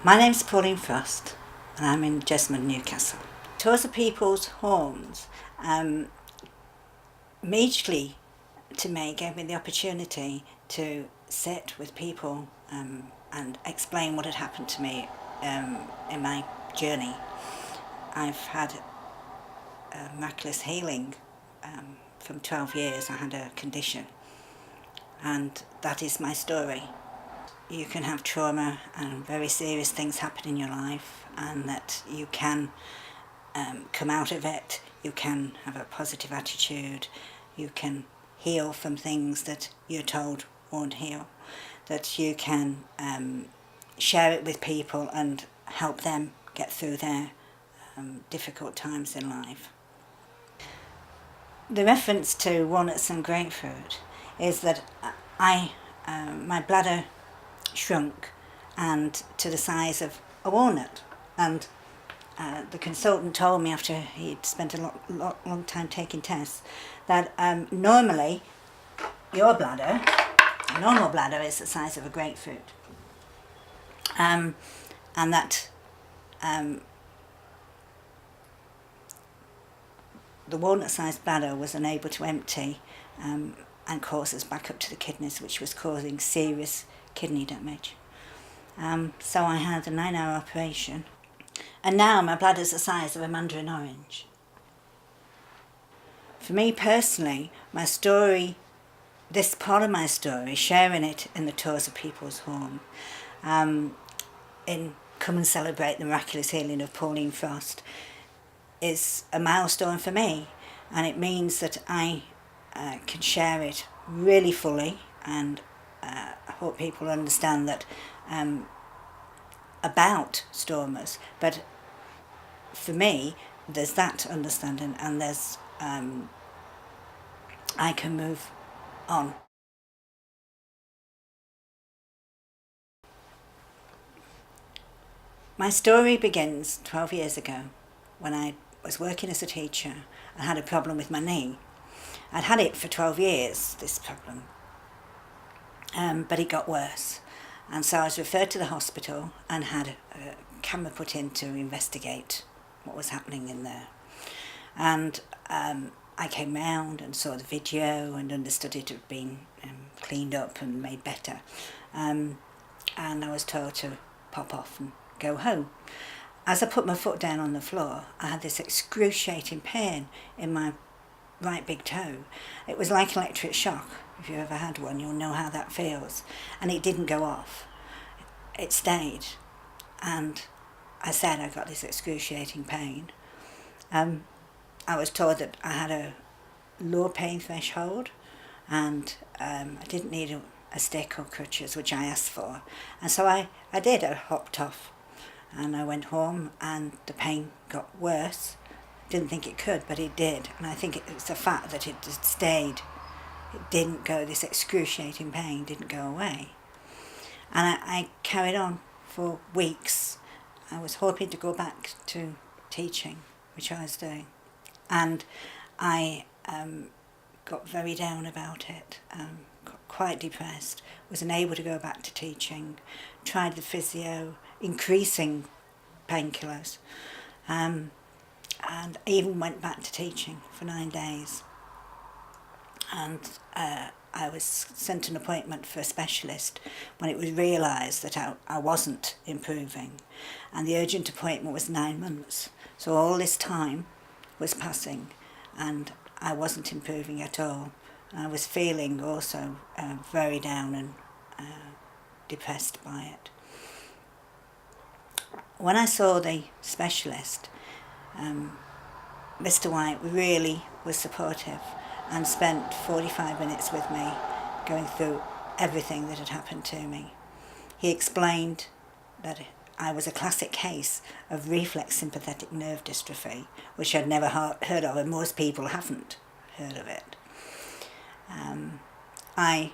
My name's Pauline Frost and I'm in Jesmond, Newcastle. Tours of People's Homes immediately to me gave me the opportunity to sit with people and explain what had happened to me in my journey. I've had a miraculous healing from 12 years. I had a condition and that is my story. You can have trauma and very serious things happen in your life, and that you can come out of it. You can have a positive attitude. You can heal from things that you're told won't heal. That you can share it with people and help them get through their difficult times in life. The reference to walnuts and grapefruit is that my bladder shrunk and to the size of a walnut, and the consultant told me after he'd spent a long time taking tests that normally your bladder, a normal bladder, is the size of a grapefruit, and that the walnut-sized bladder was unable to empty and cause us back up to the kidneys, which was causing serious kidney damage. So I had a 9-hour operation, and now my bladder's the size of a mandarin orange. For me personally, my story, this part of my story, sharing it in the Tours of People's Home, in Come and Celebrate the Miraculous Healing of Pauline Frost, is a milestone for me, and it means that I can share it really fully, and I hope people understand that about stomas. But for me, there's that understanding, and there's I can move on. My story begins 12 years ago when I was working as a teacher and had a problem with my knee. I'd had it for 12 years, this problem, but it got worse. And so I was referred to the hospital and had a camera put in to investigate what was happening in there. And I came round and saw the video and understood it had been cleaned up and made better. And I was told to pop off and go home. As I put my foot down on the floor, I had this excruciating pain in my right big toe. It was like electric shock. If you ever had one, you'll know how that feels. And it didn't go off. It stayed. And I said I got this excruciating pain. I was told that I had a low pain threshold, and I didn't need a stick or crutches, which I asked for. And so I did. I hopped off and I went home, and the pain got worse. Didn't think it could, but it did. And I think it's the fact that it just stayed. It didn't go, this excruciating pain didn't go away. And I carried on for weeks. I was hoping to go back to teaching, which I was doing. And I got very down about it, got quite depressed, was unable to go back to teaching, tried the physio, increasing painkillers, and even went back to teaching for 9 days. And I was sent an appointment for a specialist when it was realised that I wasn't improving, and the urgent appointment was 9 months. So all this time was passing and I wasn't improving at all. I was feeling also very down and depressed by it. When I saw the specialist, Mr. White really was supportive and spent 45 minutes with me going through everything that had happened to me. He explained that I was a classic case of reflex sympathetic nerve dystrophy, which I'd never heard of, and most people haven't heard of it. I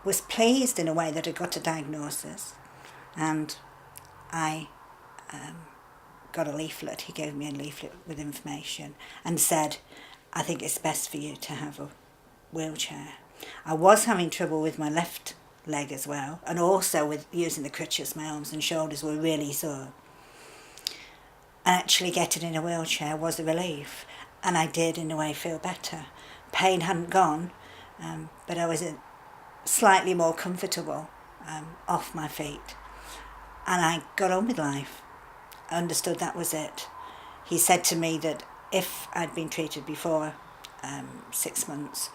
was pleased in a way that I got a diagnosis, and I got a leaflet. He gave me a leaflet with information and said, I think it's best for you to have a wheelchair. I was having trouble with my left leg as well, and also with using the crutches, my arms and shoulders were really sore. And actually getting in a wheelchair was a relief, and I did in a way feel better. Pain hadn't gone, but I was slightly more comfortable off my feet, and I got on with life. I understood that was it. He said to me that if I'd been treated before 6 months,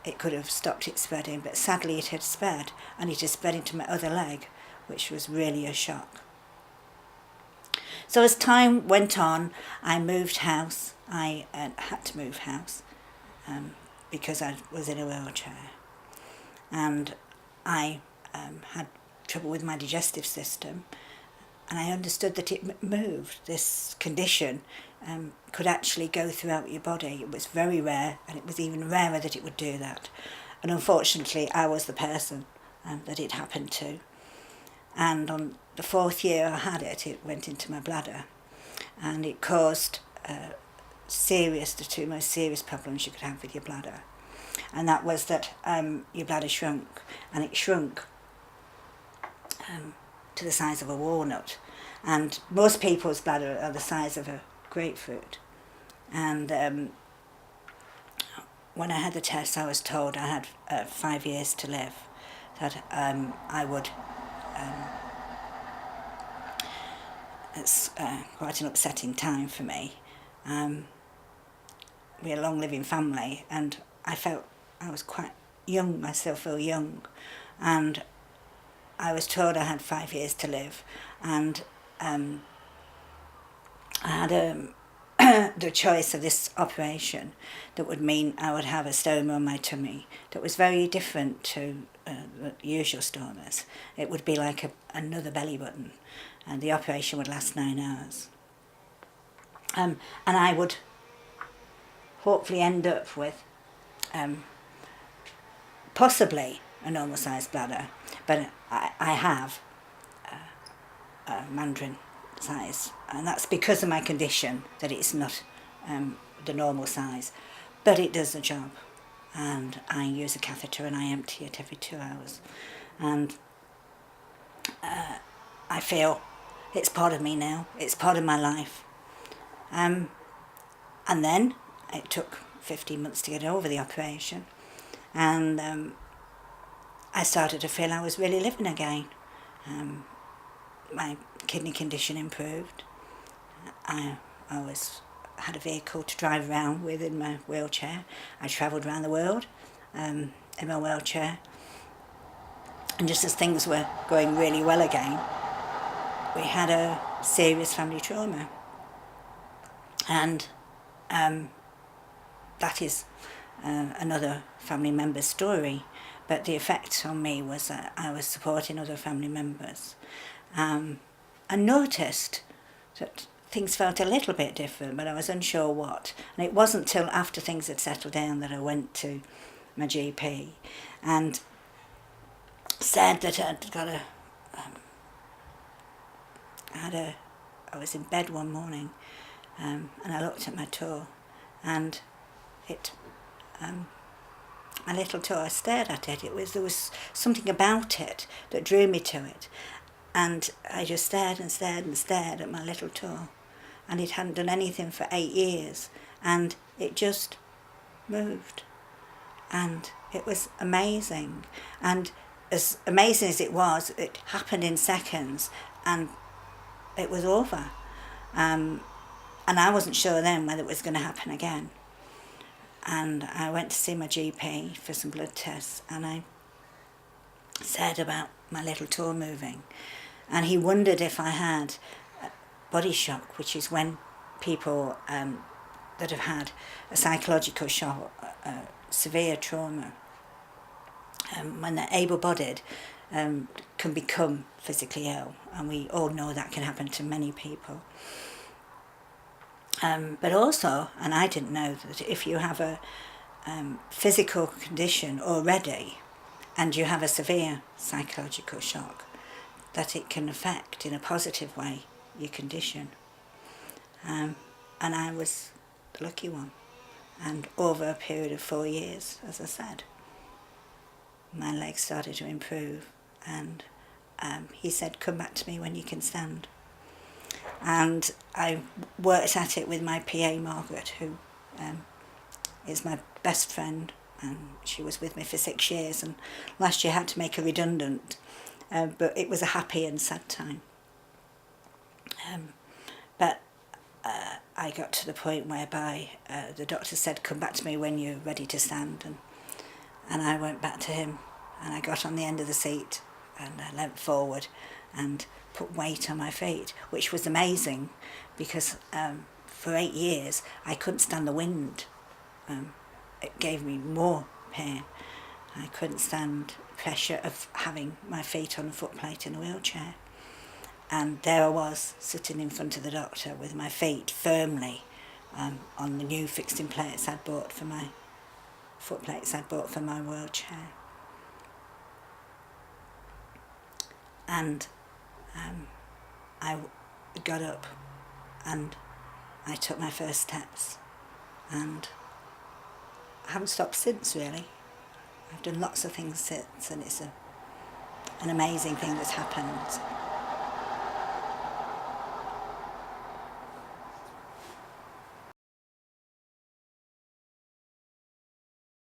it could have stopped it spreading, but sadly it had spread, and it had spread into my other leg, which was really a shock. So as time went on, I moved house. I had to move house because I was in a wheelchair, and I had trouble with my digestive system, and I understood that it moved. This condition could actually go throughout your body. It was very rare, and it was even rarer that it would do that. And unfortunately, I was the person that it happened to. And on the 4th year I had it, it went into my bladder, and it caused the 2 most serious problems you could have with your bladder. And that was that your bladder shrunk, and it shrunk to the size of a walnut. And most people's bladder are the size of a grapefruit. And when I had the test, I was told I had 5 years to live, that I would... it's quite an upsetting time for me. We're a long-living family, and I felt I was quite young. I still feel young, and I was told I had 5 years to live, and I had the choice of this operation that would mean I would have a stoma on my tummy that was very different to the usual stomas. It would be like another belly button, and the operation would last 9 hours. And I would hopefully end up with possibly a normal sized bladder, but I have a mandarin size, and that's because of my condition, that it's not the normal size, but it does the job. And I use a catheter and I empty it every 2 hours, and I feel it's part of me now, it's part of my life. And then it took 15 months to get over the operation, and I started to feel I was really living again. My kidney condition improved. I always had a vehicle to drive around with in my wheelchair. I travelled around the world in my wheelchair. And just as things were going really well again, we had a serious family trauma. And that is another family member's story. But the effect on me was that I was supporting other family members. I noticed that things felt a little bit different, but I was unsure what. And it wasn't till after things had settled down that I went to my GP and said that I'd got I was in bed one morning, and I looked at my toe, and my little toe, I stared at it. There was something about it that drew me to it, and I just stared and stared and stared at my little toe, and it hadn't done anything for 8 years, and it just moved, and it was amazing. And as amazing as it happened in seconds, and it was over. And I wasn't sure then whether it was going to happen again. And I went to see my GP for some blood tests, and I said about my little toe moving, and he wondered if I had body shock, which is when people that have had a psychological shock, severe trauma, when they're able-bodied, can become physically ill, and we all know that can happen to many people. But also, and I didn't know that if you have a physical condition already and you have a severe psychological shock, that it can affect in a positive way your condition. And I was the lucky one, and over a period of 4 years, as I said. my legs started to improve, and he said, come back to me when you can stand. And I worked at it with my PA Margaret, who is my best friend, and she was with me for 6 years, and last year I had to make her redundant, but it was a happy and sad time. But I got to the point whereby the doctor said, come back to me when you're ready to stand, and I went back to him, and I got on the end of the seat and I leant forward and put weight on my feet, which was amazing because for 8 years I couldn't stand the wind. It gave me more pain. I couldn't stand pressure of having my feet on a footplate in a wheelchair. And there I was, sitting in front of the doctor with my feet firmly on the new fixed-in plates I'd bought for my footplates I'd bought for my wheelchair. And I got up and I took my first steps, and I haven't stopped since, really. I've done lots of things since, and it's an amazing thing that's happened.